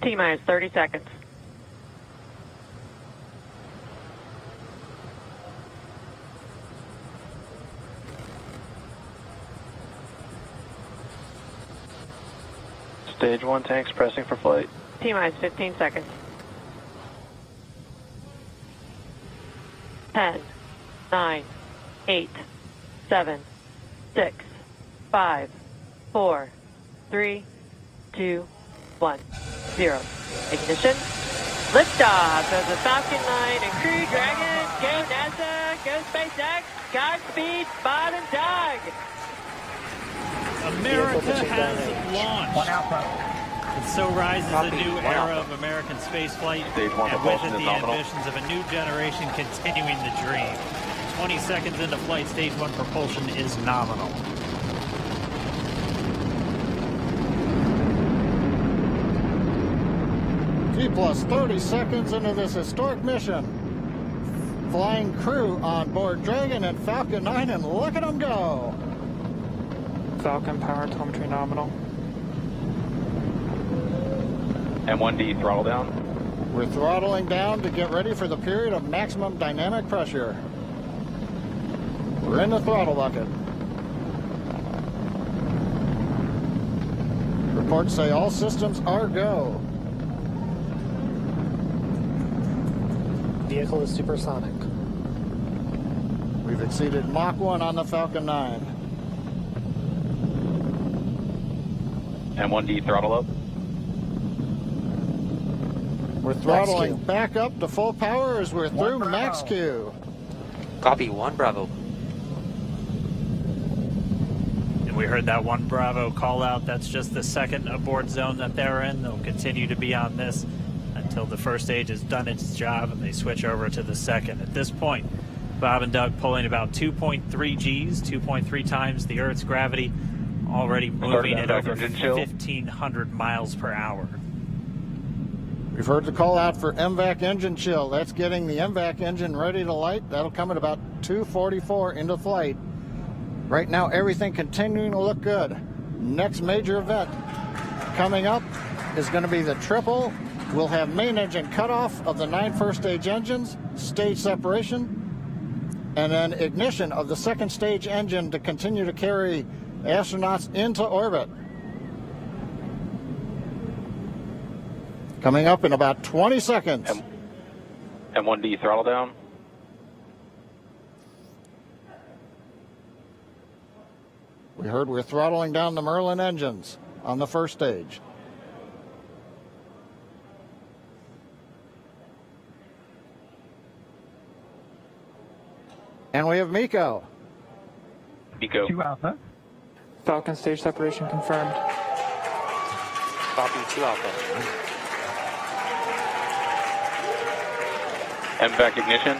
T-minus 30 seconds. Stage 1 tanks pressing for flight. T-minus 15 seconds. 10, 9, 8, 7, 6, 5, 4, 3, 2, 1, 0. Ignition. Liftoff of the Falcon 9 and Crew Dragon. Go NASA, go SpaceX, Godspeed, Bob and Doug. America has launched. And so rises a new era of American spaceflight, and with it the ambitions of a new generation continuing the dream. 20 seconds into flight, stage 1 propulsion is nominal. T plus 30 seconds into this historic mission. Flying crew on board Dragon and Falcon 9, and look at them go. Falcon power telemetry nominal. M1D throttle down. We're throttling down to get ready for the period of maximum dynamic pressure. We're in the throttle bucket. Reports say all systems are go. Vehicle is supersonic. We've exceeded Mach 1 on the Falcon 9. M1D throttle up. We're throttling back up to full power as we're through max Q. Copy, 1 Bravo. And we heard that 1 Bravo call out. That's just the second abort zone that they're in. They'll continue to be on this until the first stage has done its job and they switch over to the second. At this point, Bob and Doug pulling about 2.3 Gs, 2.3 times the Earth's gravity, already moving at over 1,500 miles per hour. We've heard the call out for MVAC engine chill. That's getting the MVAC engine ready to light. That'll come at about 2:44 into flight. Right now, everything continuing to look good. Next major event coming up is going to be the triple. We'll have main engine cutoff of the 9 first stage engines, stage separation, and then ignition of the second stage engine to continue to carry astronauts into orbit. Coming up in about 20 seconds. M1D throttle down. We heard we're throttling down the Merlin engines on the first stage. And we have MECO. MECO. 2 Alpha. Falcon stage separation confirmed. Copy, 2 Alpha. MVAC ignition.